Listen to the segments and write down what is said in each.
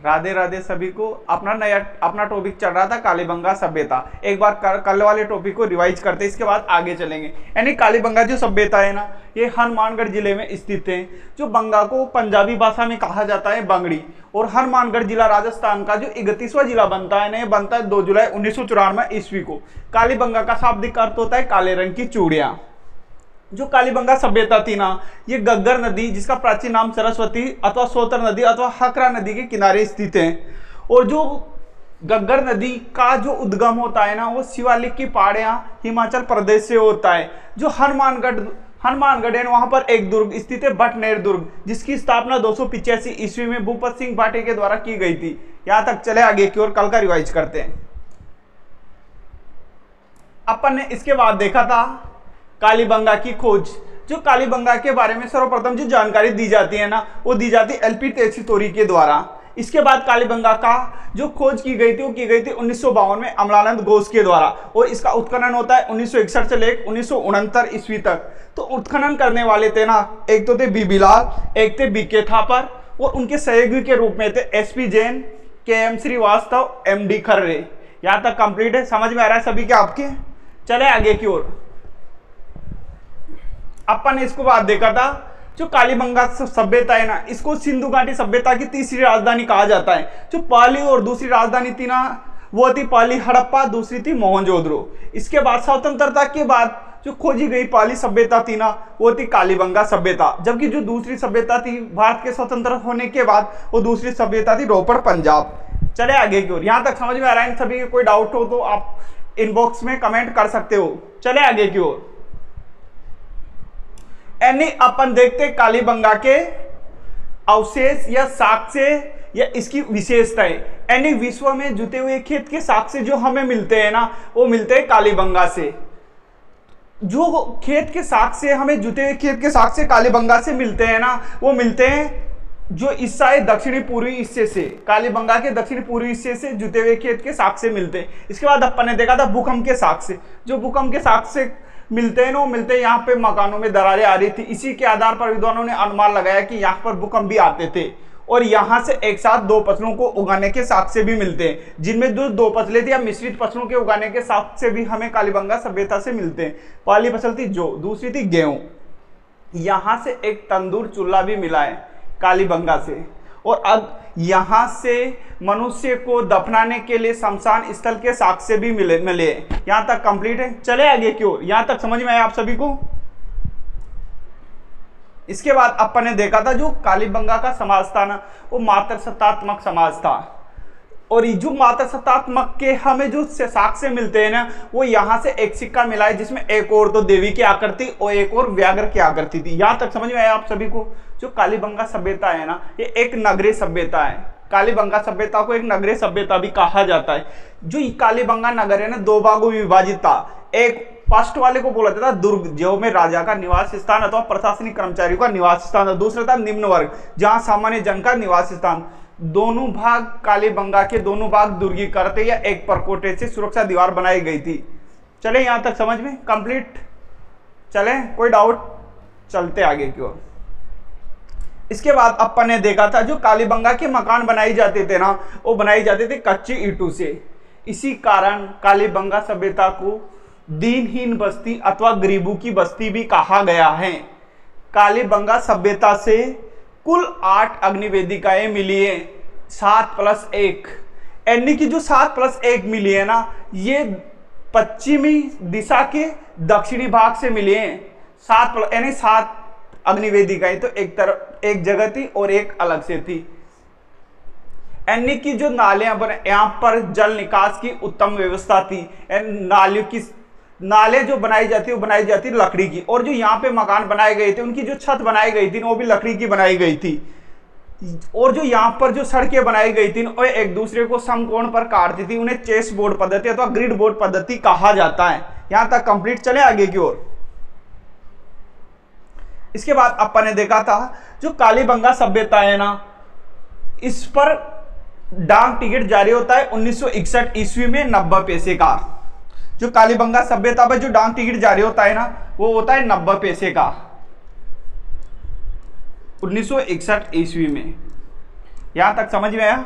राधे राधे सभी को। अपना टॉपिक चल रहा था कालीबंगा सभ्यता। एक बार कल वाले टॉपिक को रिवाइज करते, इसके बाद आगे चलेंगे। यानी कालीबंगा जो सभ्यता है ना, ये हनुमानगढ़ जिले में स्थित है। जो बंगा को पंजाबी भाषा में कहा जाता है बंगड़ी, और हनुमानगढ़ जिला राजस्थान का जो 31वां जिला बनता है ना, ये बनता है 2 जुलाई 1994 ईस्वी को। कालीबंगा का शाब्दिक अर्थ होता है काले रंग की चूड़ियां। जो कालीबंगा सभ्यता थी ना, ये गग्गर नदी, जिसका प्राचीन नाम सरस्वती अथवा सोतर नदी अथवा हकरा नदी के किनारे स्थित है। और जो गग्गर नदी का जो उद्गम होता है ना, वो शिवालिक की पहाड़ियां हिमाचल प्रदेश से होता है। जो हनुमानगढ़ है, वहां पर एक दुर्ग स्थित है, बटनेर दुर्ग, जिसकी स्थापना 285 ईस्वी में भूपत सिंह भाटे के द्वारा की गई थी। यहां तक चले आगे की ओर, कल का रिवाइज करते हैं। अपन ने इसके बाद देखा था कालीबंगा की खोज। जो कालीबंगा के बारे में सर्वप्रथम जो जानकारी दी जाती है ना, वो दी जाती है एलपी तेछुतोरी के द्वारा। इसके बाद कालीबंगा का जो खोज की गई थी, वो की गई थी 1952 में अमलानंद घोष के द्वारा, और इसका उत्खनन होता है 1961 से लेकर 1969 ईस्वी तक। तो उत्खनन करने वाले थे ना, एक तो थे बीबी लाल, एक थे बीके थापर, और उनके सहयोगी के रूप में थे SP Jain, KM Srivastava, MD Kharre. यहां तक कंप्लीट है, समझ में आ रहा है सभी के आपके। चले आगे की ओर। अपन ने इसको बाद देखा था, जो कालीबंगा सभ्यता है ना, इसको सिंधु घाटी सभ्यता की तीसरी राजधानी कहा जाता है। जो पहली और दूसरी राजधानी थी ना, वो थी पहली हड़प्पा, दूसरी थी मोहनजोदड़ो। इसके बाद स्वतंत्रता के बाद जो खोजी गई पहली सभ्यता थी ना, वो थी कालीबंगा सभ्यता। जबकि जो दूसरी सभ्यता थी भारत के स्वतंत्र होने के बाद, वो दूसरी सभ्यता थी रोपड़, पंजाब। चले आगे की ओर। यहां तक समझ में आ रहा है? सभी के कोई डाउट हो तो आप इनबॉक्स में कमेंट कर सकते हो। चले आगे की ओर। यानी अपन देखते कालीबंगा के अवशेष या साक्ष्य या इसकी विशेषताएं। यानी विश्व में जुते हुए खेत के साक्ष्य जो हमें मिलते हैं ना, वो मिलते हैं कालीबंगा से। जो खेत के साक्ष्य हमें जुते हुए खेत के साक्ष्य कालीबंगा से मिलते हैं ना, वो मिलते हैं जो हिस्सा है दक्षिणी पूर्वी हिस्से से। कालीबंगा के दक्षिणी पूर्वी हिस्से से जुते हुए खेत के साक्ष्य मिलते हैं। इसके बाद अपन ने देखा था भूकंप के साक्ष्य। जो भूकंप के साक्ष्य मिलते हैं ना, मिलते हैं यहाँ पे मकानों में दरारें आ रही थी। इसी के आधार पर विद्वानों ने अनुमान लगाया कि यहाँ पर भूकंप भी आते थे, और यहाँ से एक साथ 2 फसलों को उगाने के साक्ष्य भी मिलते हैं, जिनमें जो 2 फसलें थी या मिश्रित फसलों के उगाने के साक्ष्य भी हमें कालीबंगा सभ्यता से मिलते हैं। पहली फसल थी जौ, दूसरी थी गेहूं। यहाँ से एक तंदूर चूल्हा भी मिला है कालीबंगा से। और अब यहां से मनुष्य को दफनाने के लिए शमशान स्थल के साक्ष्य भी मिले। यहां तक कंप्लीट है। चले आगे की ओर। यहां तक समझ में आया आप सभी को? इसके बाद अपन ने देखा था जो कालीबंगा का समाज था ना, वो मातृसत्तात्मक समाज था। और जो मातृसत्तात्मक के हमें जो साक्ष्य मिलते हैं ना, वो यहाँ से एक सिक्का मिला है, जिसमें एक और तो देवी की आकृति और एक और व्याघ्र की आकृति थी। यहाँ तक समझ में आया आप सभी को? जो कालीबंगा सभ्यता है ना, ये एक नगरीय सभ्यता है। कालीबंगा सभ्यता को एक नगरीय सभ्यता भी कहा जाता है। जो कालीबंगा नगर है ना, 2 भागों में विभाजित था। एक फर्स्ट वाले को बोला जाता था दुर्ग, जो में राजा का निवास स्थान अथवा प्रशासनिक कर्मचारियों का निवास स्थान था। दूसरा था निम्न वर्ग, जहां सामान्य जन का निवास स्थान। दोनों भाग कालीबंगा के दोनों भाग दुर्गीकृत या एक परकोटे से सुरक्षा दीवार बनाई गई थी। चले यहां तक समझ में कंप्लीट? चले, कोई डाउट? चलते आगे की ओर। इसके बाद अपन ने देखा था जो कालीबंगा के मकान बनाए जाते थे ना, वो बनाए जाते थे कच्ची ईंटों से। इसी कारण कालीबंगा सभ्यता को दीनहीन बस्ती अथवा गरीबों की बस्ती भी कहा गया है। कालीबंगा सभ्यता से कुल 8 अग्निवेदिकाएं मिली है, 7+1। यानी कि जो 7+1 मिली है ना, ये पश्चिमी दिशा के दक्षिणी भाग से मिली है। 7 अग्निवेदिकाएं तो एक जगह थी और एक अलग से थी। यानी कि जो नाले यहाँ पर जल निकास की उत्तम व्यवस्था थी। नाले जो बनाई जाती है, वो बनाई जाती है लकड़ी की। और जो यहाँ पे मकान बनाए गए थे, उनकी जो छत बनाई गई थी, वो भी लकड़ी की बनाई गई थी। और जो यहाँ पर जो सड़कें बनाई गई थी, वो एक दूसरे को समकोण पर काटती थी। उन्हें चेस बोर्ड पद्धति अथवा ग्रिड बोर्ड पद्धति कहा जाता है। यहाँ तक कंप्लीट। चले आगे की ओर। इसके बाद अपन ने देखा था जो कालीबंगा सभ्यता है ना, इस पर डाक टिकट जारी होता है 1961 ईस्वी में 90 पैसे का। जो कालीबंगा सभ्यता पर जो डाक टिकट जारी होता है ना, वो होता है 90 पैसे का 1961 ईस्वी में। यहां तक समझ में आया?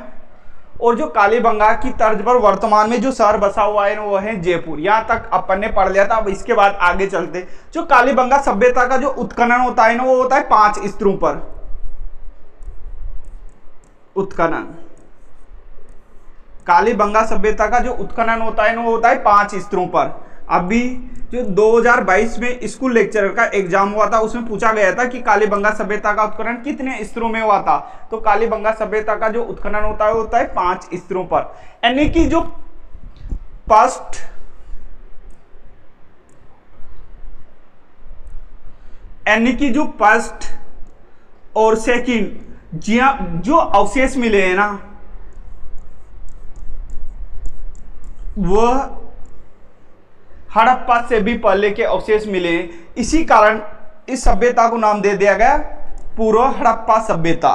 और जो कालीबंगा की तर्ज पर वर्तमान में जो शहर बसा हुआ है वो है जयपुर। यहां तक अपन ने पढ़ लिया था। अब इसके बाद आगे चलते। जो कालीबंगा सभ्यता का जो उत्खनन होता है ना वो होता है 5 स्तरों पर उत्खनन। कालीबंगा सभ्यता का जो उत्खनन होता है ना वो होता है 5 स्तरों पर। अभी जो 2022 में स्कूल लेक्चरर का एग्जाम हुआ था उसमें पूछा गया था कि कालीबंगा सभ्यता का उत्खनन कितने स्तरों में हुआ था। तो कालीबंगा सभ्यता का जो उत्खनन होता है 5 स्तरों पर। यानी कि जो फर्स्ट और सेकंड जो अवशेष मिले हैं ना वह हड़प्पा से भी पहले के अवशेष मिले। इसी कारण इस सभ्यता को नाम दे दिया गया पूर्व हड़प्पा सभ्यता।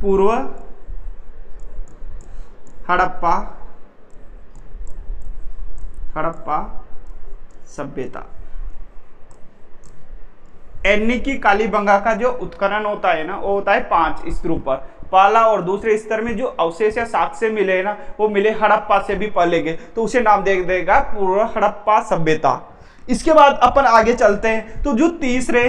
पूर्व हड़प्पा सभ्यता। यानी कि कालीबंगा का जो उत्खनन होता है ना वो होता है 5 स्तरों पर। पहला और दूसरे स्तर में जो अवशेष या साक्ष्य मिले हैं ना वो मिले हड़प्पा से भी पहले के, तो उसे नाम दे देगा पूर्व हड़प्पा सभ्यता। इसके बाद अपन आगे चलते हैं। तो जो तीसरे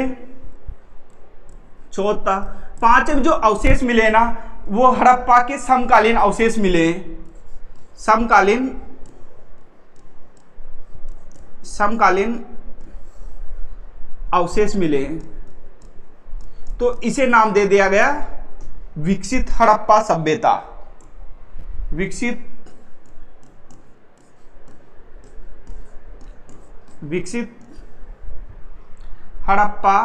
चौथा 5 जो अवशेष मिले ना वो हड़प्पा के समकालीन अवशेष मिले। समकालीन अवशेष मिले तो इसे नाम दे दिया गया विकसित हड़प्पा सभ्यता। विकसित हड़प्पा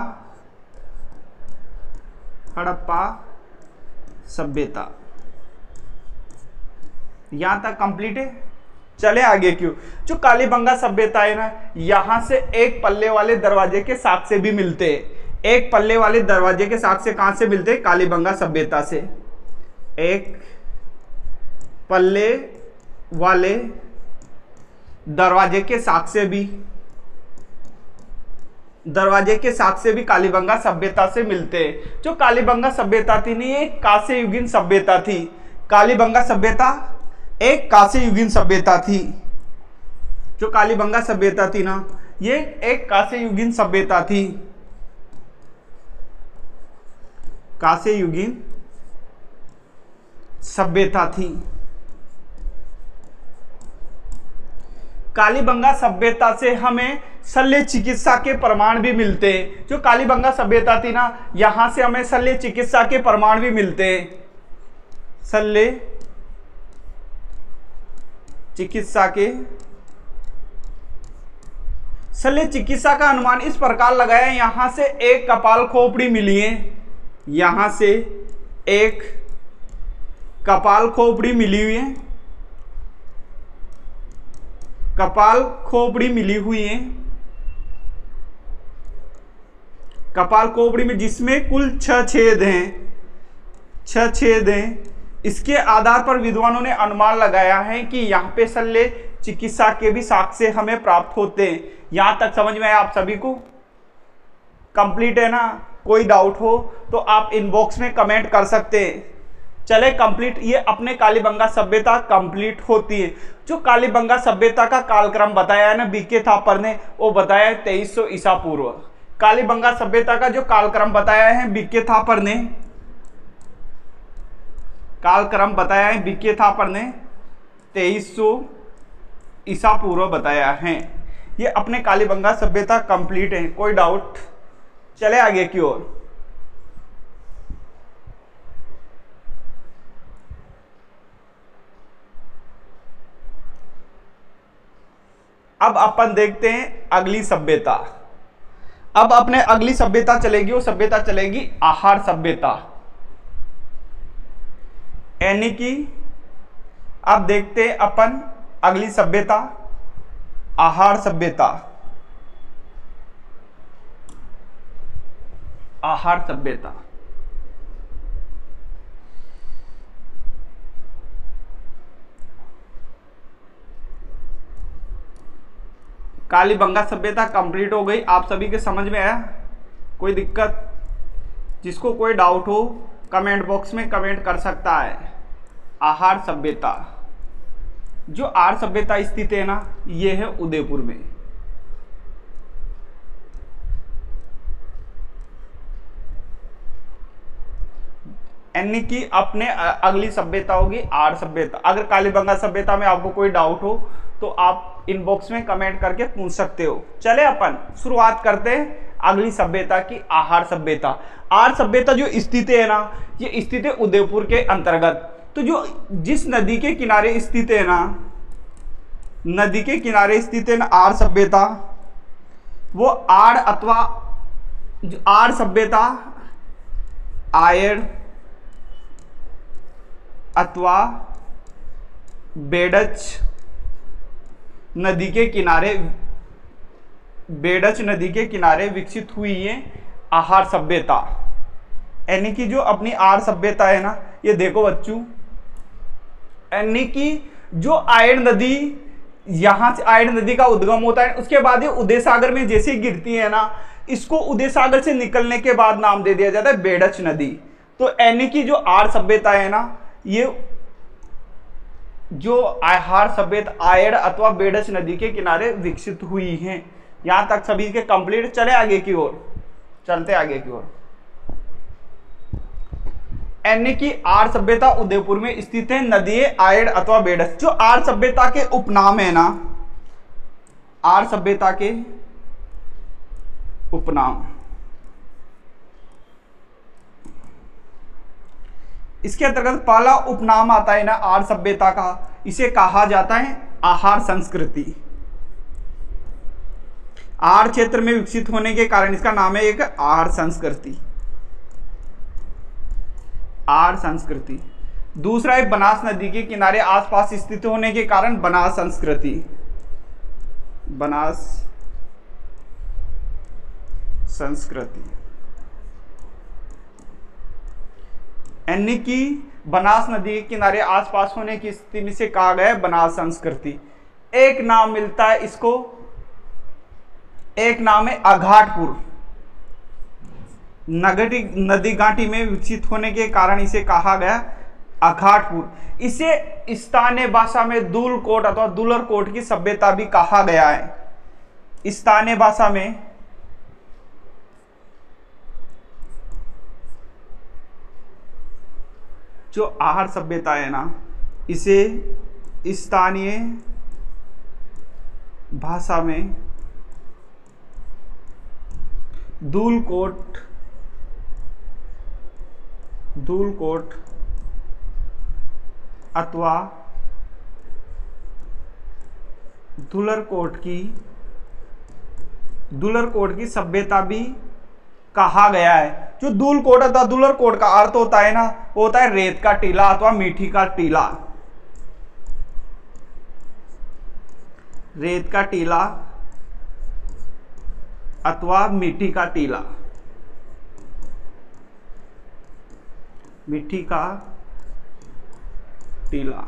सभ्यता। यहां तक कंप्लीट है। चले आगे। क्यों? जो कालीबंगा सभ्यता है ना यहां से एक पल्ले वाले दरवाजे के साक्ष्य भी मिलते हैं। एक पल्ले वाले दरवाजे के साक्ष्य कहां से मिलते हैं? कालीबंगा सभ्यता से। एक पल्ले वाले दरवाजे के साक्ष्य भी कालीबंगा सभ्यता से मिलते हैं। जो कालीबंगा सभ्यता थी नहीं एक कांस्य युगीन सभ्यता थी। कालीबंगा सभ्यता एक कांस्य युगीन सभ्यता थी। जो कालीबंगा सभ्यता थी ना ये एक कांस्य युगीन सभ्यता थी। कांस्य युगीन सभ्यता थी। कालीबंगा सभ्यता से हमें शल्य चिकित्सा के प्रमाण भी मिलते हैं। जो कालीबंगा सभ्यता थी ना यहां से हमें शल्य चिकित्सा के प्रमाण भी मिलते हैं। शल्य चिकित्सा का अनुमान इस प्रकार लगाया। यहां से एक कपाल खोपड़ी मिली है। यहां से एक कपाल खोपड़ी मिली हुई है। कपाल खोपड़ी मिली हुई है। कपाल खोपड़ी में जिसमें कुल 6 छेद हैं। 6 छेद हैं। इसके आधार पर विद्वानों ने अनुमान लगाया है कि यहाँ पे शल्य चिकित्सा के भी साक्ष्य हमें प्राप्त होते हैं। यहां तक समझ में आया आप सभी को? कंप्लीट है ना? कोई डाउट हो तो आप इनबॉक्स में कमेंट कर सकते हैं। चले कंप्लीट। ये अपने कालीबंगा सभ्यता कंप्लीट होती है। जो कालीबंगा सभ्यता का कालक्रम बताया है ना बीके थापर ने वो बताया 2300 ईसा पूर्व। कालीबंगा सभ्यता का जो कालक्रम बताया है बीके थापर ने कालक्रम बताया है बीके थापर ने 2300 ईसा पूर्व बताया है। ये अपने कालीबंगा सभ्यता कंप्लीट है। कोई डाउट? चले आगे की ओर। अब अपन देखते हैं अगली सभ्यता। अब अपने अगली सभ्यता चलेगी वो सभ्यता चलेगी आहार सभ्यता। यानी कि अब देखते हैं अपन अगली सभ्यता आहार सभ्यता। आहार सभ्यता कालीबंगा सभ्यता कंप्लीट हो गई। आप सभी के समझ में आया? कोई दिक्कत? जिसको कोई डाउट हो कमेंट बॉक्स में कमेंट कर सकता है। आहार सभ्यता, जो आर्य सभ्यता स्थित है ना, ये है उदयपुर में। यानी कि अपने अगली सभ्यता होगी आर्य सभ्यता। अगर कालीबंगा सभ्यता में आपको कोई डाउट हो तो आप इनबॉक्स में कमेंट करके पूछ सकते हो। चले अपन शुरुआत करते हैं अगली सभ्यता की, आहार सभ्यता। आर्य सभ्यता जो स्थित है ना, ये स्थित है उदयपुर के अंतर्गत। तो जो जिस नदी के किनारे स्थित है ना, नदी के किनारे स्थित है ना आर्य सभ्यता, वो आर्य अथवा जो आर्य सभ्यता आयड़ अथवा बेडच नदी के किनारे, बेडच नदी के किनारे विकसित हुई है आहार सभ्यता। यानी कि जो अपनी आर्य सभ्यता है ना, ये देखो बच्चों, यानी कि जो आयड़ नदी, यहां से आयड़ नदी का उद्गम होता है, उसके बाद ये उदय सागर में जैसे ही गिरती है ना, इसको उदय सागर से निकलने के बाद नाम दे दिया जाता है बेडच नदी। तो यानी कि जो आर्य सभ्यता है ना, ये जो आहार सभ्यता आयड़ अथवा बेडच नदी के किनारे विकसित हुई हैं। यहां तक सभी के कंप्लीट। चले आगे की ओर, चलते आगे की ओर। यानी कि आर्य सभ्यता उदयपुर में स्थित है, नदी आयड़ अथवा बेडच। जो आर्य सभ्यता के उपनाम है ना, आर्य सभ्यता के उपनाम, इसके अंतर्गत पहला उपनाम आता है ना आर्य सभ्यता का, इसे कहा जाता है आहार संस्कृति। आहार क्षेत्र में विकसित होने के कारण इसका नाम है एक आहार संस्कृति, आहार संस्कृति। दूसरा है बनास नदी के किनारे आसपास स्थित होने के कारण बनास संस्कृति, बनास संस्कृति। यानी कि बनास नदी के किनारे आसपास होने की स्थिति में से कहा गया है बनास संस्कृति। एक नाम मिलता है इसको, एक नाम है अघाटपुर। नदी घाटी में विकसित होने के कारण इसे कहा गया अघाटपुर। इसे स्थानीय भाषा में दूलकोट अथवा दुलरकोट की सभ्यता भी कहा गया है। स्थानीय भाषा में जो आहार सभ्यता है ना, इसे स्थानीय भाषा में दूलकोट अथवा दुलरकोट की सभ्यता भी कहा गया है। जो दूलकोट अथवा दुलरकोट का अर्थ होता है ना, वो होता है रेत का टीला अथवा मिट्टी का टीला। रेत का टीला अथवा मिट्टी का टीला, मिट्टी का टीला।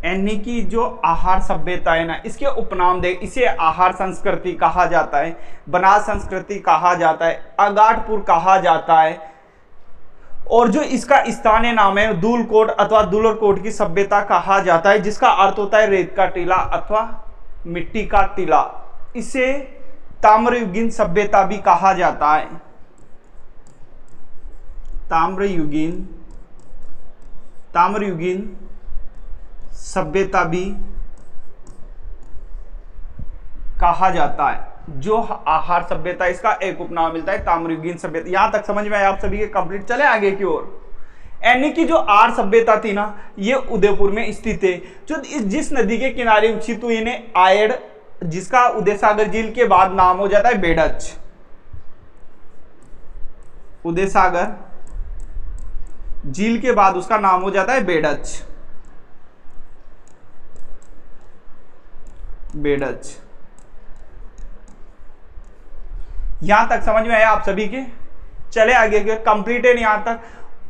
यानी कि जो आहार सभ्यता है ना, इसके उपनाम दे, इसे आहार संस्कृति कहा जाता है, बनास संस्कृति कहा जाता है, अघाटपुर कहा जाता है। और जो इसका स्थानीय नाम है दूलकोट अथवा दुलरकोट की सभ्यता कहा जाता है, जिसका अर्थ होता है रेत का टीला अथवा मिट्टी का टीला। इसे ताम्रयुगीन सभ्यता भी कहा जाता है, ताम्रयुगीन सभ्यता भी कहा जाता है। जो आहार सभ्यता, इसका एक उपनाम मिलता है ताम्रयुगीन सभ्यता। यहां तक समझ में आया आप सभी के कंप्लीट। चले आगे की ओर। यानी कि जो आर्य सभ्यता थी ना, ये उदयपुर में स्थित है। जो जिस नदी के किनारे विकसित हुई ने आयड़, जिसका उदय सागर झील के बाद नाम हो जाता है बेडच। उदय सागर झील के बाद उसका नाम हो जाता है बेडच। यहां तक समझ में आया आप सभी के। चले आगे के, कंप्लीट है यहां तक।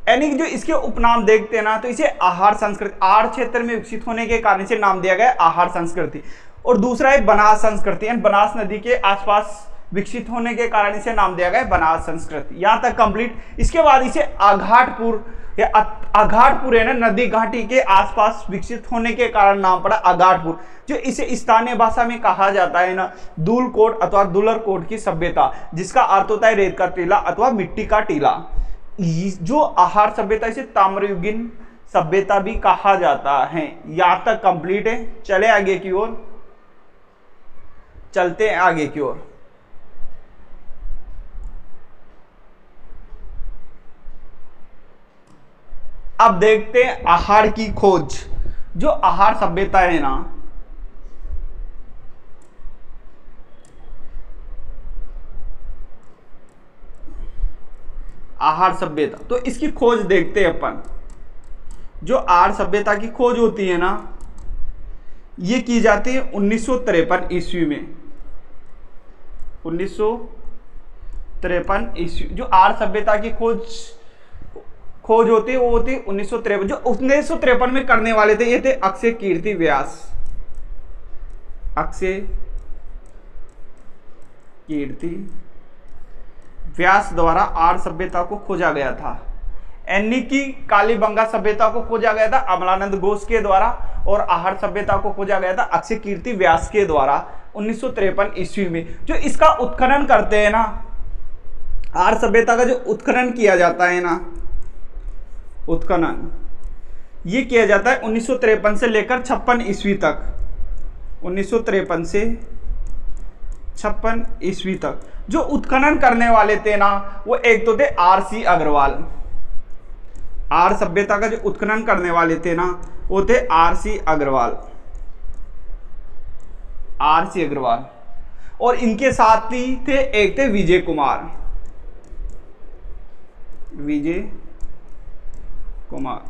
यानी कि जो इसके उपनाम देखते हैं ना, तो इसे आहार संस्कृति, आर्य क्षेत्र में विकसित होने के कारण इसे नाम दिया गया आहार संस्कृति। और दूसरा है बनास संस्कृति, यानी बनास नदी के आसपास विकसित होने के कारण इसे नाम दिया गया बनास संस्कृति। यहाँ तक कंप्लीट। इसके बाद इसे अघाटपुर या अघाटपुर है ना, नदी घाटी के आसपास विकसित होने के कारण नाम पड़ा अघाटपुर, जो इसे स्थानीय भाषा में कहा जाता है ना दूलकोट अथवा दुलरकोट की सभ्यता, जिसका अर्थ होता है रेत का टीला अथवा मिट्टी का टीला। जो आहार सभ्यता इसे ताम्रयुगीन सभ्यता भी कहा जाता है। यहां तक कंप्लीट है। चले आगे की ओर, चलते हैं आगे की ओर। अब देखते हैं आहार की खोज। जो आहार सभ्यता है ना, आहार सभ्यता, तो इसकी खोज देखते हैं अपन। जो आहार सभ्यता की खोज होती है ना, ये की जाती है 1953 ईस्वी में। 1953 ईस्वी जो आहार सभ्यता की खोज होती है वो होती है 1953। जो 1953 में करने वाले थे ये थे अक्षय कीर्ति व्यास। अक्षय कीर्ति व्यास द्वारा आर्य सभ्यता को खोजा गया था। एनी की कालीबंगा सभ्यता को खोजा गया था अमलानंद घोष के द्वारा, और आहार सभ्यता को खोजा गया था अक्षय कीर्ति व्यास के द्वारा 1953 ईस्वी में। जो इसका उत्खनन करते हैं ना, आर्य सभ्यता का जो उत्खनन किया जाता है ना, उत्खनन ये किया जाता है 1953 से लेकर 56 ईस्वी तक। 1953 से 56 ईस्वी तक जो उत्खनन करने वाले थे ना, वो एक तो थे आर.सी. अग्रवाल। आर्य सभ्यता का जो उत्खनन करने वाले थे ना, वो थे आर.सी. अग्रवाल। आर.सी. अग्रवाल, और इनके साथ ही थे एक थे विजय कुमार। विजय कुमार,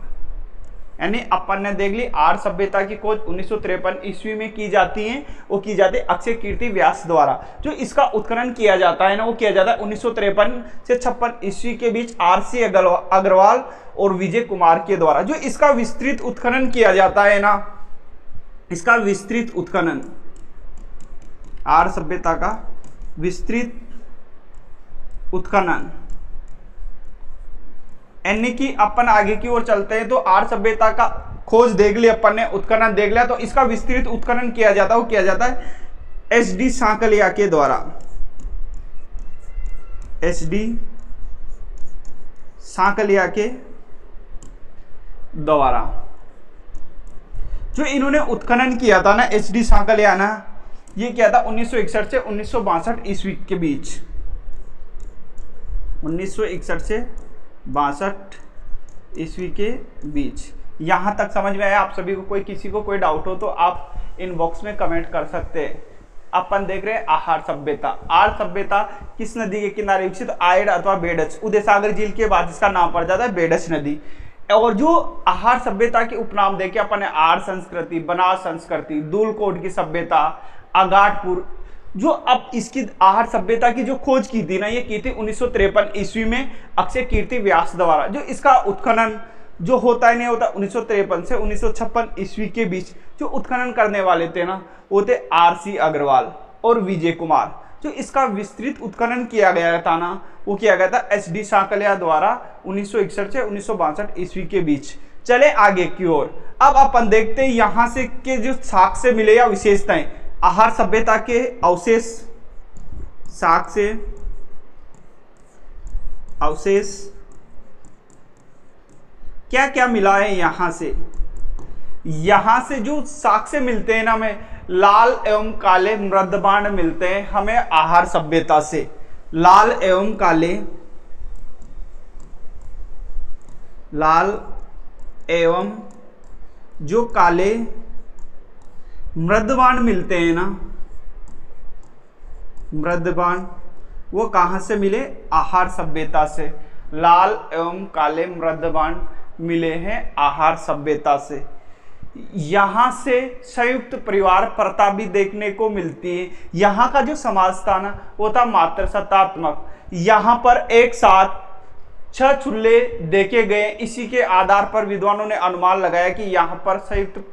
यानी अपन ने देख ली आर्य सभ्यता की खोज 1953 ईस्वी में की जाती है। वो की जाती है अक्षय कीर्ति व्यास द्वारा। जो इसका उत्खनन किया जाता है ना, वो किया जाता है 1953 से 56 ईस्वी के बीच आर.सी. अग्रवाल और विजय कुमार के द्वारा। जो इसका विस्तृत उत्खनन किया जाता है ना, इसका विस्तृत उत्खनन, आर्य सभ्यता का विस्तृत उत्खनन, यानी कि अपन आगे की ओर चलते हैं। तो आर्य सभ्यता का खोज देख लिया अपन ने, उत्खनन देख लिया, तो इसका विस्तृत उत्खनन किया जाता है, वो किया जाता है एच.डी. सांकलिया के द्वारा। एच.डी. सांकलिया के द्वारा जो इन्होंने उत्खनन किया था ना, एच.डी. सांकलिया ना, ये किया था 1961 से 1962 ईस्वी के बीच। 1961 से 62 ईस्वी के बीच। यहां तक समझ में आया आप सभी को? किसी को कोई डाउट हो तो आप इनबॉक्स में कमेंट कर सकते हैं। अपन देख रहे हैं आहार सभ्यता। आर्य सभ्यता किस नदी के किनारे विकसित? आयड अथवा बेडच, उदय सागर झील के बाद इसका नाम पड़ जाता है बेडच नदी। और जो आहार सभ्यता के उपनाम देखे अपन ने, आर्य संस्कृति, बनास संस्कृति, दूलकोट की सभ्यता, अघाटपुर। जो अब इसकी आहार सभ्यता की जो खोज की थी ना, ये की थी 1953 ईस्वी में अक्षय कीर्ति व्यास द्वारा। जो इसका उत्खनन जो होता है नहीं होता 1953 से 1956 ईस्वी के बीच जो उत्खनन करने वाले थे ना, वो थे आर.सी. अग्रवाल और विजय कुमार। जो इसका विस्तृत उत्खनन किया गया था ना, वो किया गया था एच.डी. सांकलिया द्वारा 1961 से 1962 ईस्वी के बीच। चले आगे की ओर। अब अपन देखते हैं यहां से के जो साक्ष्य मिले या विशेषताएं, आहार सभ्यता के अवशेष, साक्ष्य अवशेष क्या क्या मिला है यहां से। यहां से जो साक्ष्य मिलते हैं ना, हमें लाल एवं काले मृदबाण मिलते हैं हमें आहार सभ्यता से। लाल एवं काले, लाल एवं जो काले मृदबाण मिलते हैं ना, मृदबाण, वो कहां से मिले? आहार सभ्यता से। लाल एवं काले मृदबाण मिले हैं आहार सभ्यता से। यहां से संयुक्त परिवार प्रथा भी देखने को मिलती है। यहां का जो समाज था ना, वो था मातृसत्तात्मक। यहां पर एक साथ 6 चूल्हे देखे गए। इसी के आधार पर विद्वानों ने अनुमान लगाया कि यहां पर संयुक्त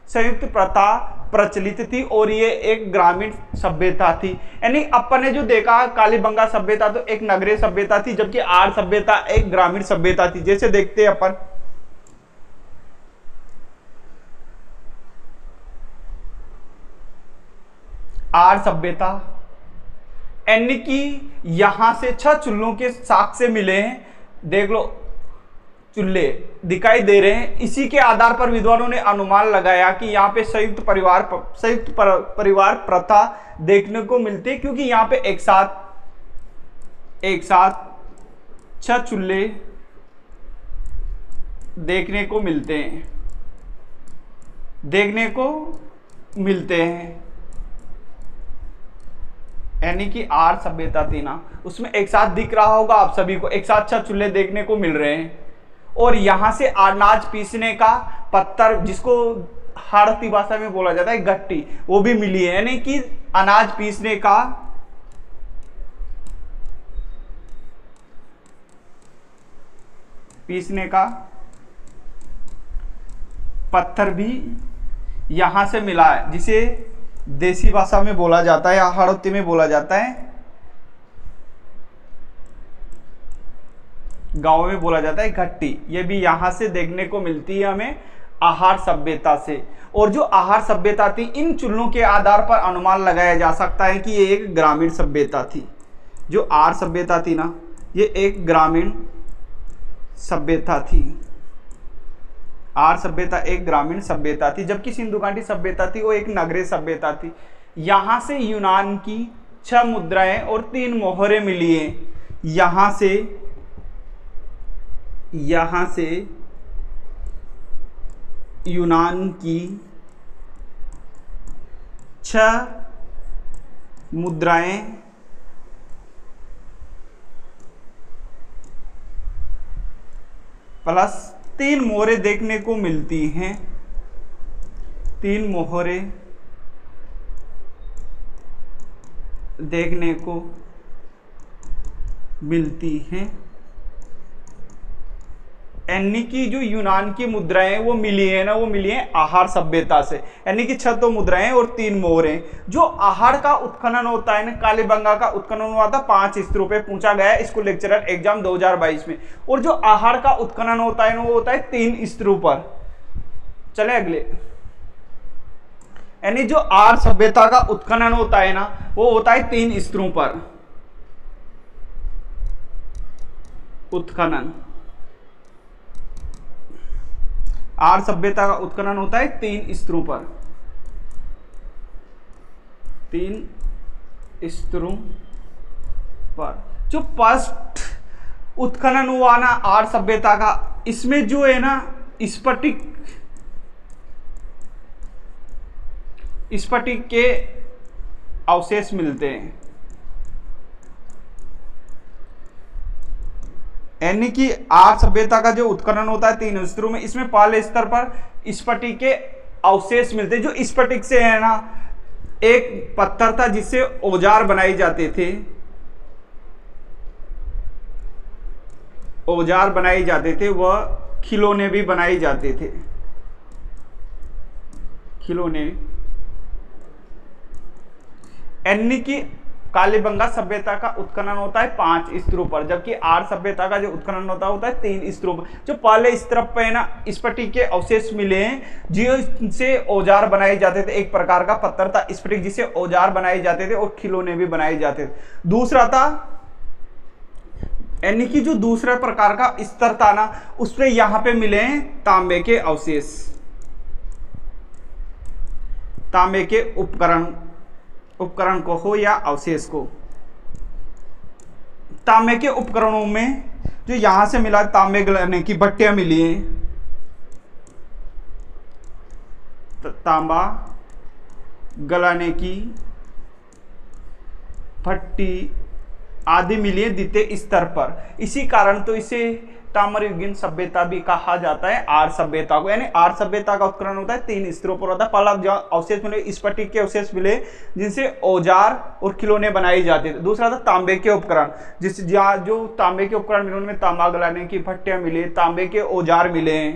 संयुक्त प्रथा प्रचलित थी और ये एक ग्रामीण सभ्यता थी। यानी अपन ने जो देखा कालीबंगा सभ्यता तो एक नगरीय सभ्यता थी, जबकि आर्य सभ्यता एक ग्रामीण सभ्यता थी। जैसे देखते हैं अपन, आर्य सभ्यता यानी कि यहां से 6 चूल्हों के साक्ष्य मिले हैं। देख लो चूल्हे दिखाई दे रहे हैं। इसी के आधार पर विद्वानों ने अनुमान लगाया कि यहाँ पे संयुक्त परिवार प्रथा देखने को मिलती है, क्योंकि यहाँ पे एक साथ 6 चूल्हे देखने को मिलते हैं। यानी कि आर्य सभ्यता थी ना, उसमें एक साथ दिख रहा होगा आप सभी को, एक साथ 6 चूल्हे देखने को मिल रहे हैं। और यहां से अनाज पीसने का पत्थर, जिसको हाड़ती भाषा में बोला जाता है गट्टी, वो भी मिली है। यानी कि अनाज पीसने का पत्थर भी यहां से मिला है, जिसे देसी भाषा में बोला जाता है या हड़ौती में बोला जाता है, गांव में बोला जाता है घट्टी। ये भी यहां से देखने को मिलती है हमें आहार सभ्यता से। और जो आहार सभ्यता थी, इन चूल्हों के आधार पर अनुमान लगाया जा सकता है कि ये एक ग्रामीण सभ्यता थी। जो आर्य सभ्यता थी ना, ये एक ग्रामीण सभ्यता थी। आर्य सभ्यता एक ग्रामीण सभ्यता थी, जबकि सिंधु घाटी सभ्यता थी वो एक नगरीय सभ्यता थी। यहां से यूनान की 6 मुद्राएं और 3 मोहरें मिली हैं। यहां से यूनान की 6 मुद्राएं प्लस 3 मोहरें देखने को मिलती हैं। 3 मोहरें देखने को मिलती हैं। यानी कि जो यूनान की मुद्राएं वो मिली है ना, वो मिली है आहार सभ्यता से। यानी कि 6 तो मुद्राएं और 3 मोहरें। जो आहार का उत्खनन होता है ना, कालीबंगा का उत्खनन हुआ था 5 स्तरों पे, पूछा गया है स्कूल लेक्चरर एग्जाम 2022 में। और जो आहार का उत्खनन होता है ना, वो होता है 3 स्तरों पर। चले अगले, यानी जो आर्य सभ्यता का उत्खनन होता है ना, वो होता है 3 स्तरों पर। उत्खनन, आर्य सभ्यता का उत्खनन होता है 3 स्तरों पर। 3 स्तरों पर। जो फर्स्ट उत्खनन हुआ ना आर्य सभ्यता का, इसमें जो है ना स्फटिक के अवशेष मिलते हैं। यानी कि आर्य सभ्यता का जो उत्खनन होता है 3 स्तरों में, इसमें पहले स्तर पर स्फटिक के अवशेष मिलते हैं। जो स्फटिक से है ना, एक पत्थर था जिससे औजार बनाए जाते थे। औजार बनाए जाते थे, वह खिलौने भी बनाए जाते थे। खिलौने। यानी कि कालीबंगा सभ्यता का उत्खनन होता है 5 स्तरों पर, जबकि आर्य सभ्यता का जो उत्खनन होता है 3 स्तरों पर। जो पहले स्तर पे ना स्फटिक के अवशेष मिले हैं, जिससे औजार बनाए जाते थे। एक प्रकार का पत्थर था स्फटिक, जिससे औजार बनाए जाते थे और खिलौने भी बनाए जाते थे। दूसरा था, यानी कि जो दूसरा प्रकार का स्तर था ना, उसमें यहां पे मिले हैं तांबे के अवशेष। तांबे के उपकरण को हो या अवशेष को। तांबे के उपकरणों में जो यहां से मिला, तांबे गलाने की भट्टियां मिली हैं। तांबा गलाने की भट्टी आदि मिली है द्वितीय स्तर पर। इसी कारण तो इसे ताम्रयुगीन सभ्यता भी कहा जाता है आर्य सभ्यता को। यानी आर्य सभ्यता का उत्खनन होता है 3 स्तरों पर होता है। पहला जो अवशेष मिले स्फटिक के अवशेष मिले, जिनसे औजार और खिलौने बनाए जाते थे। दूसरा था तांबे के उपकरण, जिस जो तांबे के उपकरण मिले उनमें तांबा गलाने की भट्टियां मिले, तांबे के औजार मिले।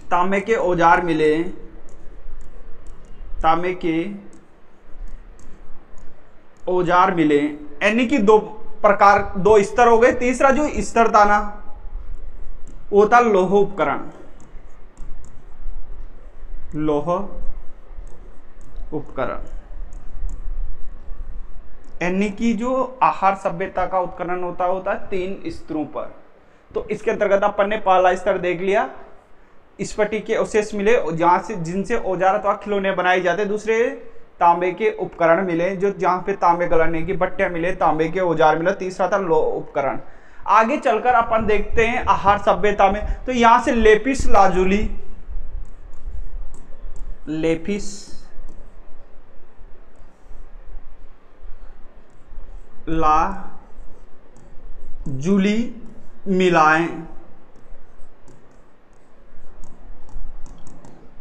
तांबे के औजार मिले। तांबे के औजार मिले, यानी कि दो प्रकार, दो स्तर हो गए। तीसरा जो स्तर था ना वो था लौह उपकरण, लौह उपकरण, यानी कि जो आहार सभ्यता का उत्खनन होता है 3 स्तरों पर। तो इसके अंतर्गत अपन ने पहला स्तर देख लिया, स्फटिक के अवशेष मिले जहां से जिनसे औजार अथवा खिलौने बनाए जाते। दूसरे तांबे के उपकरण मिले जो जहां पे तांबे गलाने की भट्टियां मिले, तांबे के औजार मिले। तीसरा था लौह उपकरण। आगे चलकर अपन देखते हैं आहार सभ्यता में, तो यहां से लेपिस लाजुली, लेपिस लाजुली मिलाएं,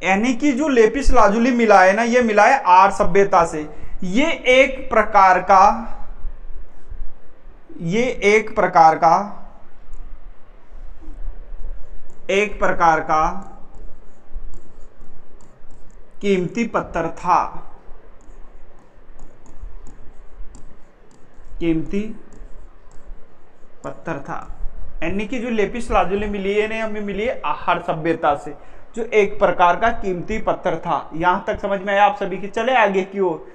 यानी कि जो लेपिस लाजुली मिला है ना, ये मिला है आर्य सभ्यता से। ये एक प्रकार का कीमती पत्थर था, कीमती पत्थर था, यानी कि जो लेपिस लाजुली मिली है ना, हमें मिली है आहार सभ्यता से, जो एक प्रकार का कीमती पत्थर था। यहां तक समझ में आया आप सभी की? चले आगे की ओर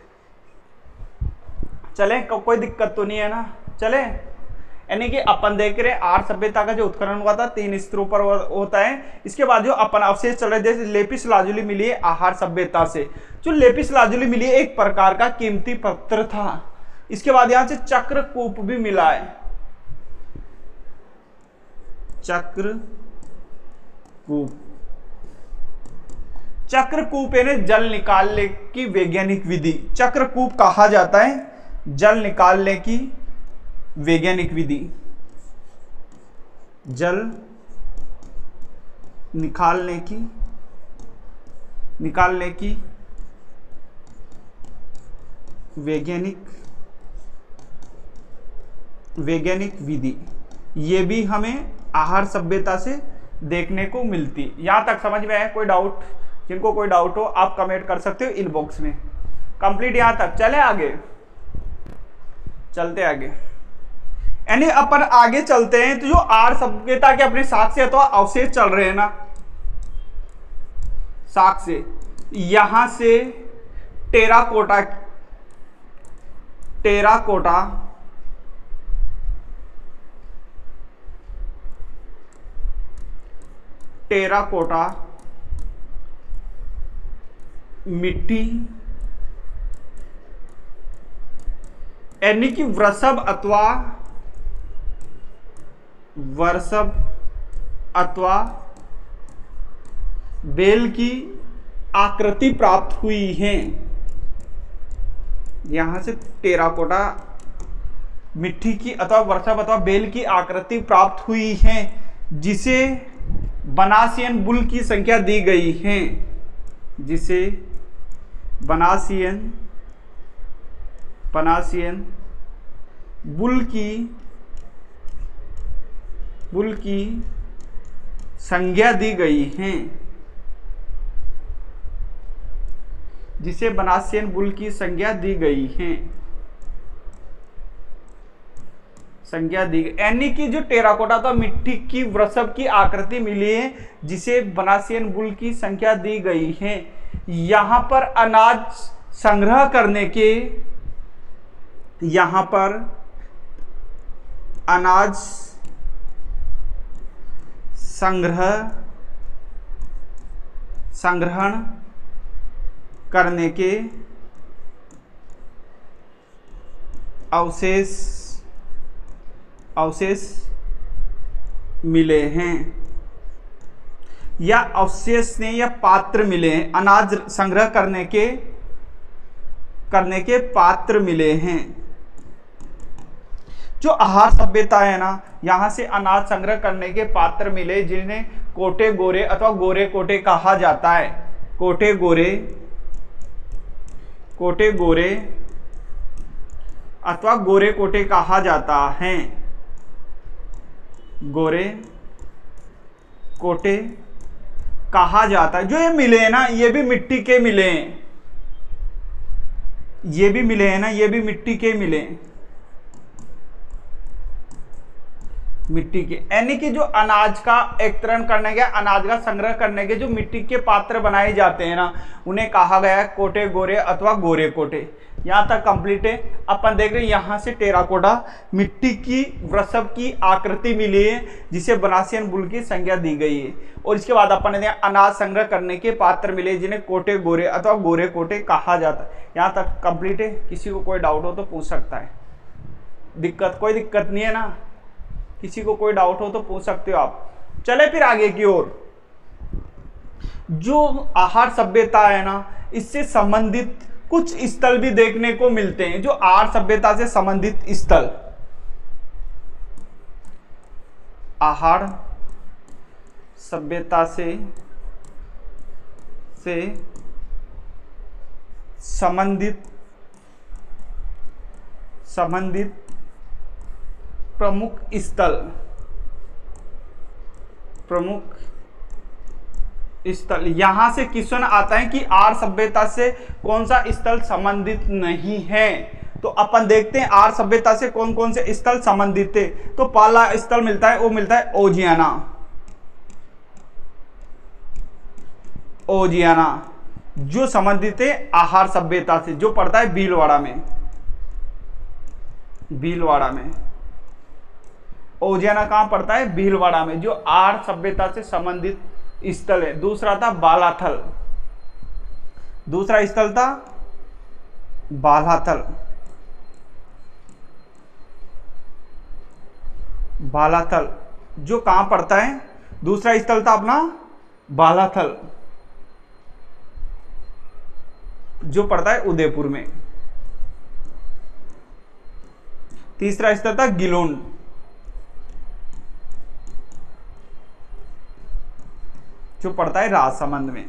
चले, कोई दिक्कत तो नहीं है ना? चले, यानी कि अपन देख रहे आर्य सभ्यता का जो उत्खनन हुआ था 3 स्तरों पर होता है। इसके बाद जो अपन अवशेष चल रहे जैसे लेपिस लाजुली मिली है आहार सभ्यता से, जो लेपिस लाजुली मिली है एक प्रकार का कीमती पत्थर था। इसके बाद यहां से चक्रकूप भी मिला है, चक्रकूप, चक्रकूप यानी जल निकालने की वैज्ञानिक विधि, चक्रकूप कहा जाता है जल निकालने की वैज्ञानिक विधि, जल निकालने की वैज्ञानिक विधि, ये भी हमें आहार सभ्यता से देखने को मिलती। यहां तक समझ में आया? कोई डाउट? जिनको कोई डाउट हो आप कमेंट कर सकते हो इनबॉक्स में। कंप्लीट यहां तक। चले आगे, चलते आगे, यानी अपन आगे चलते हैं। तो जो आर्य सभ्यता के अपने साक्ष्य अथवा अवशेष चल रहे हैं ना, साक्ष्य, यहां से टेराकोटा मिट्टी, यानी कि वृषभ अथवा बेल की आकृति प्राप्त हुई है। यहां से टेराकोटा मिट्टी की अथवा वृषभ अथवा बेल की आकृति प्राप्त हुई है, जिसे बनासियन बुल की संख्या दी गई है, जिसे बनासियन बुल की संज्ञा दी गई है, जिसे बनासियन बुल की संज्ञा दी गई है, यानी कि जो टेराकोटा तो मिट्टी की वृषभ की आकृति मिली है, जिसे बनासियन बुल की संख्या दी गई है। यहां पर अनाज संग्रह करने के, यहां पर अनाज संग्रहण करने के अवशेष मिले हैं, या अवशेष ने या पात्र मिले हैं, अनाज संग्रह करने के पात्र मिले हैं। जो आहार सभ्यता है ना, यहां से अनाज संग्रह करने के पात्र मिले, जिन्हें कोटे गोरे अथवा गोरे कोटे कहा जाता है। कोटे गोरे अथवा गोरे कोटे कहा जाता है। गोरे कोटे कहा जाता है। जो ये मिले हैं ना, ये भी मिट्टी के मिले हैं, ये भी मिले हैं ना, ये भी मिट्टी के मिले हैं, मिट्टी के, यानी कि जो अनाज का एकत्रण करने के, अनाज का संग्रह करने के जो मिट्टी के पात्र बनाए जाते हैं ना, उन्हें कहा गया है कोटे गोरे अथवा गोरे कोटे। यहाँ तक कंप्लीट है। अपन देख रहे हैं यहाँ से टेराकोटा मिट्टी की वृषभ की आकृति मिली है, जिसे बनासियन बुल की संज्ञा दी गई है। और इसके बाद अपन ने अनाज संग्रह करने के पात्र मिले, जिन्हें कोटे गोरे अथवा गोरे कोटे कहा जाता है। यहाँ तक कंप्लीट है। किसी को कोई डाउट हो तो पूछ सकता है, कोई दिक्कत नहीं है ना, किसी को कोई डाउट हो तो पूछ सकते हो आप। चले फिर आगे की ओर। जो आहार सभ्यता है ना, इससे संबंधित कुछ स्थल भी देखने को मिलते हैं। जो आहार सभ्यता से संबंधित स्थल, आहार सभ्यता से संबंधित प्रमुख स्थल, यहां से क्वेश्चन आता है कि आर्य सभ्यता से कौन सा स्थल संबंधित नहीं है। तो अपन देखते हैं आर्य सभ्यता से कौन कौन से स्थल संबंधित थे। तो पहला स्थल मिलता है, वो मिलता है ओजियाना, जो संबंधित है आहार सभ्यता से, जो पड़ता है भीलवाड़ा में। ओजियाना कहां पड़ता है? भीलवाड़ा में, जो आर्य सभ्यता से संबंधित स्थल है। दूसरा था बालाथल, दूसरा स्थल था बालाथल, जो कहां पड़ता है? दूसरा स्थल था अपना बालाथल, जो पड़ता है उदयपुर में। तीसरा स्थल था गिलोंड, जो पड़ता है राजसमंद में।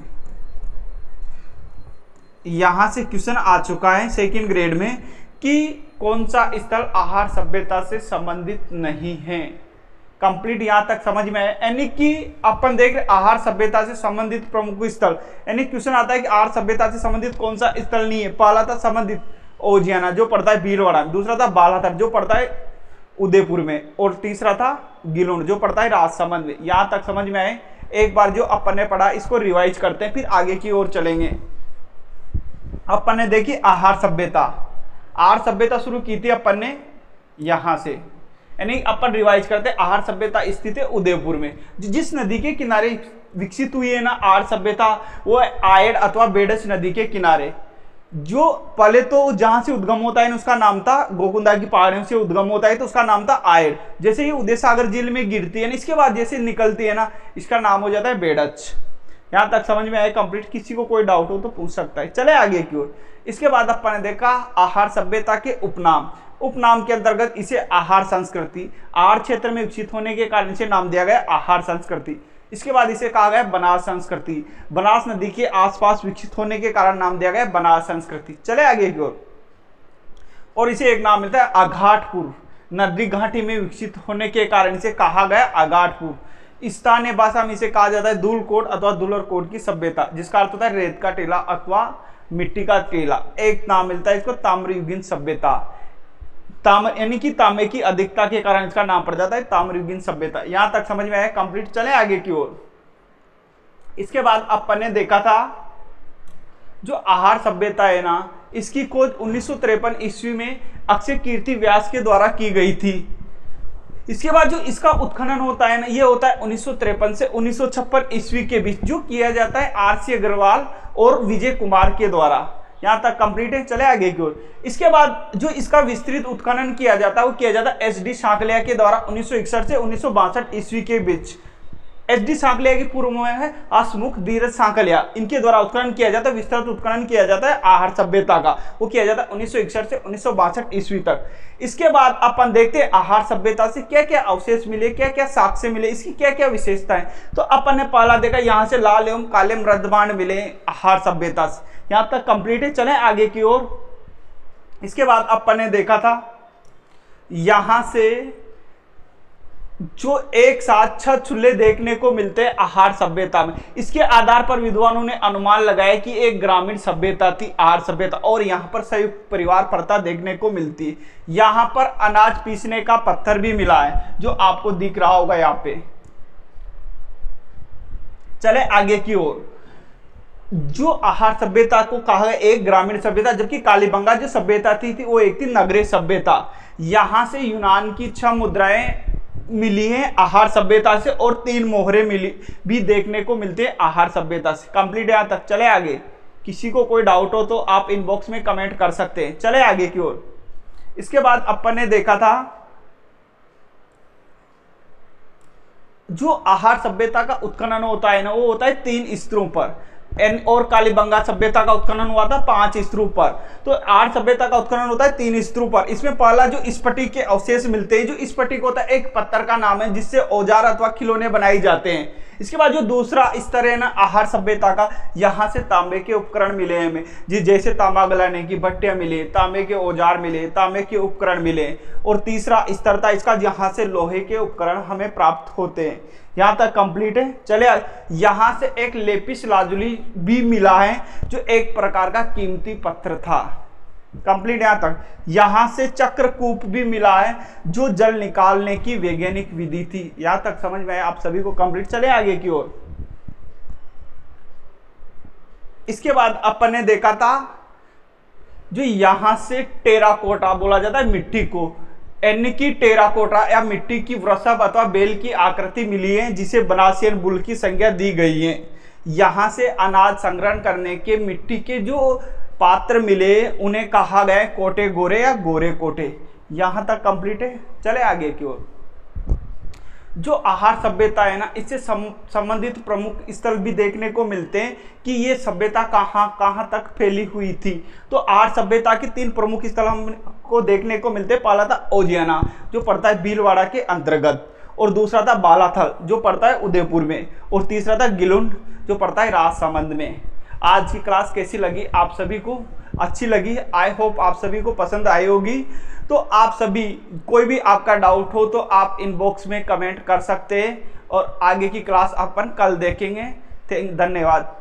यहां से क्वेश्चन आ चुका है सेकंड ग्रेड में कि कौन सा स्थल आहार सभ्यता से संबंधित नहीं है। कंप्लीट यहां तक समझ में आया। यानी कि अपन देख रहे आहार सभ्यता से संबंधित प्रमुख स्थल, यानी क्वेश्चन आता है कि आहार सभ्यता से संबंधित कौन सा स्थल नहीं है। पहला था संबंधित ओजियाना, जो पड़ता है भीलवाड़ा में। दूसरा था बालाथल, जो पड़ता है उदयपुर में। और तीसरा था गिलोंड, जो पड़ता है राजसमंद में। यहां तक समझ में आए। एक बार जो अपन ने पढ़ा इसको रिवाइज करते हैं, फिर आगे की ओर चलेंगे। अपन ने देखी आहार सभ्यता शुरू की थी अपन ने यहां से, यानी अपन रिवाइज करते हैं। आहार सभ्यता स्थित है उदयपुर में। जिस नदी के किनारे विकसित हुई है ना आहार सभ्यता, वो आयड अथवा बेडस नदी के किनारे। जो पहले तो जहां से उद्गम होता है उसका नाम था, गोकुंदा की पहाड़ियों से उद्गम होता है तो उसका नाम था आयड। जैसे ये उदय सागर झील में गिरती है ना, इसके बाद जैसे निकलती है ना, इसका नाम हो जाता है बेडच। यहां तक समझ में आया कंप्लीट। किसी को कोई डाउट हो तो पूछ सकता है। चले आगे की ओर। इसके बाद अपन ने देखा आहार सभ्यता के उपनाम के अंतर्गत इसे आहार संस्कृति, आहार क्षेत्र में विकसित होने के कारण इसे नाम दिया गया आहार संस्कृति। इसके बाद इसे कहा गया बनास संस्कृति, बनास नदी के आसपास विकसित होने के कारण नाम दिया गया बनास संस्कृति। चले आगे की ओर। और इसे एक नाम मिलता है अघाटपुर, नदी घाटी में विकसित होने के कारण इसे कहा गया अघाटपुर। स्थानीय भाषा में इसे कहा जाता है धूलकोट अथवा धूलरकोट की सभ्यता, जिसका अर्थ होता है रेत का टीला अथवा मिट्टी का टीला। एक नाम मिलता है इसको ताम्रयुगीन सभ्यता, यानी कि तांबे की अधिकता के कारण इसका नाम पड़ जाता है ताम्रयुगीन सभ्यता। यहां तक समझ में आया कंप्लीट। चले आगे की ओर। इसके बाद अपन ने देखा था जो आहार सभ्यता है ना, इसकी खोज 1953 ईस्वी में अक्षय कीर्ति व्यास के द्वारा की गई थी। इसके बाद जो इसका उत्खनन होता है ना, ये होता है 1953 से 1956 ईस्वी के बीच, जो किया जाता है आरसी अग्रवाल और विजय कुमार के द्वारा। यहां तक कंप्लीट है। चले आगे की ओर। इसके बाद जो इसका विस्तृत उत्खनन किया जाता है वो किया जाता है एच डी सांकलिया के द्वारा 1961 से 1962 ईस्वी के बीच। एच डी सांकलिया की पूर्व में है हसमुख धीरज सांकलिया, इनके द्वारा उत्खनन किया जाता है, विस्तृत उत्खनन किया जाता है आहार सभ्यता का। वो किया जाता है 1961 से 1962 ईस्वी तक। इसके बाद अपन देखते हैं आहार सभ्यता से क्या क्या अवशेष मिले, क्या क्या साक्ष्य मिले, इसकी क्या क्या विशेषताएं। तो अपन ने पहला देखा यहाँ से लाल एवं काले मृदबाण मिले आहार सभ्यता से। यहां तक कंप्लीट है। चले आगे की ओर। इसके बाद अपन ने देखा था यहां से जो एक साथ 6 चूल्हे देखने को मिलते हैं आहार सभ्यता में। इसके आधार पर विद्वानों ने अनुमान लगाया कि एक ग्रामीण सभ्यता थी आहार सभ्यता, और यहाँ पर संयुक्त परिवार प्रथा देखने को मिलती है। यहाँ पर अनाज पीसने का पत्थर भी मिला है जो आपको दिख रहा होगा यहाँ पे। चले आगे की ओर। जो आहार सभ्यता को कहा गया एक ग्रामीण सभ्यता, जबकि कालीबंगा जो सभ्यता थी वो एक थी नगरीय सभ्यता। यहां से यूनान की 6 मुद्राएं मिली हैं आहार सभ्यता से, और 3 मोहरे मिली भी देखने को मिलते हैं आहार सभ्यता से। कंप्लीट यहां तक। चले आगे। किसी को कोई डाउट हो तो आप इनबॉक्स में कमेंट कर सकते हैं। चले आगे की ओर। इसके बाद अपन ने देखा था जो आहार सभ्यता का उत्खनन होता है ना, वो होता है 3 स्तरों पर। और कालीबंगा सभ्यता का उत्खनन हुआ था 5 स्तरों पर। तो आहार सभ्यता का उत्खनन होता है 3 स्तरों पर। इसमें पहला जो स्फटिक के अवशेष मिलते हैं, जो स्फटिक होता है एक पत्थर का नाम है जिससे औजार अथवा खिलौने बनाए जाते हैं। इसके बाद जो दूसरा स्तर है ना आहार सभ्यता का, यहाँ से तांबे के उपकरण मिले हमें, जैसे तांबा गलाने की भट्टियां मिले, तांबे के औजार मिले, तांबे के उपकरण मिले। और तीसरा स्तर था इसका, यहाँ से लोहे के उपकरण हमें प्राप्त होते हैं। यहाँ तक कंप्लीट है। चले यहाँ से एक लेपिस लाजुली भी मिला है जो एक प्रकार का कीमती पत्थर था। कंप्लीट यहाँ तक। यहाँ से चक्रकूप भी मिला है जो जल निकालने की वैज्ञानिक विधि थी। यहाँ तक समझ में आया आप सभी को? कंप्लीट। चले आगे की ओर। इसके बाद अपन ने देखा था जो यहाँ से टेराकोटा बोला जाता है मिट्टी को, यानी कि टेराकोटा या मिट्टी की वृषभ अथवा बेल की आकृति मिली है जिसे बनासियन बुल की संज्ञा दी गई है। यहाँ से अनाज संग्रहण करने के मिट्टी के जो पात्र मिले उन्हें कहा गया कोटे गोरे या गोरे कोटे। यहाँ तक कंप्लीट है। चले आगे की ओर। जो आहार सभ्यता है ना, इससे संबंधित प्रमुख स्थल भी देखने को मिलते हैं कि ये सभ्यता कहाँ तक फैली हुई थी। तो आहार सभ्यता के 3 प्रमुख स्थल हमको देखने को मिलते हैं। पहला था ओजियाना जो पड़ता है भीलवाड़ा के अंतर्गत, और दूसरा था बालाथल जो पड़ता है उदयपुर में, और तीसरा था गिलुंड जो पड़ता है राजसमंद में। आज की क्लास कैसी लगी आप सभी को? अच्छी लगी। आई होप आप सभी को पसंद आई होगी। तो आप सभी कोई भी आपका डाउट हो तो आप इनबॉक्स में कमेंट कर सकते हैं, और आगे की क्लास अपन कल देखेंगे। धन्यवाद।